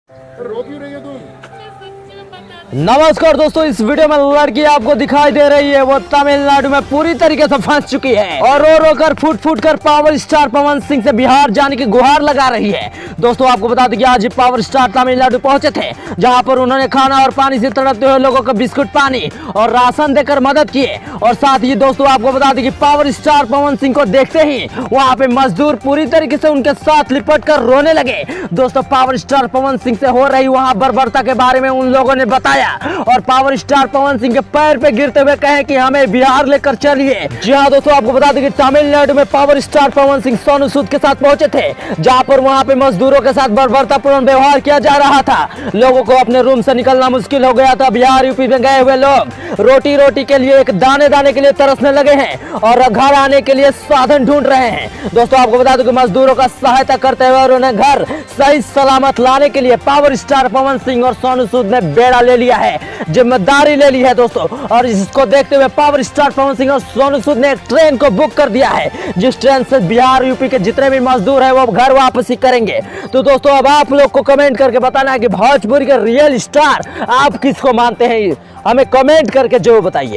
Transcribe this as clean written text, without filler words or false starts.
रो क्यों रही हो तुम? नमस्कार दोस्तों, इस वीडियो में लड़की आपको दिखाई दे रही है वो तमिलनाडु में पूरी तरीके से फंस चुकी है और रो रो कर फुट फुट कर पावर स्टार पवन सिंह से बिहार जाने की गुहार लगा रही है। दोस्तों आपको बता दें कि आज पावर स्टार तमिलनाडु पहुंचे थे, जहां पर उन्होंने खाना और पानी से तड़पते हुए लोगों को बिस्कुट पानी और राशन देकर मदद किए। और साथ ही दोस्तों आपको बता दें कि पावर स्टार पवन सिंह को देखते ही वहां पे मजदूर पूरी तरीके से उनके साथ लिपट कर रोने लगे। दोस्तों पावर स्टार पवन सिंह से हो रही वहां बर्बरता के बारे में उन लोगों ने बताया और पावर स्टार पवन सिंह के पैर पे गिरते हुए कहे कि हमें बिहार लेकर चलिए। जी हाँ दोस्तों, आपको बता दें कि तमिलनाडु में पावर स्टार पवन सिंह सोनू सूद के साथ पहुंचे थे, जहां पर वहां पे मजदूरों के साथ बर्बरतापूर्ण व्यवहार किया जा रहा था। लोगों को अपने रूम से निकलना मुश्किल हो गया था। बिहार यूपी में गए हुए लोग रोटी रोटी के लिए, एक दाने दाने के लिए तरसने लगे हैं और घर आने के लिए साधन ढूंढ रहे हैं। दोस्तों आपको बता दूं कि मजदूरों का सहायता करते हुए और उन्हें घर सही सलामत लाने के लिए पावर स्टार पवन सिंह और सोनू सूद ने बेड़ा ले लिया है, जिम्मेदारी ले ली है दोस्तों। और इसको देखते हुए पावर स्टार पवन सिंह और सोनू सूद ने एक ट्रेन को बुक कर दिया है, जिस ट्रेन से बिहार यूपी के जितने भी मजदूर हैं वो घर वापसी करेंगे। तो दोस्तों अब आप लोग को कमेंट करके बताना है कि भोजपुरी के रियल स्टार आप किसको मानते हैं, हमें कमेंट करके जो बताइए।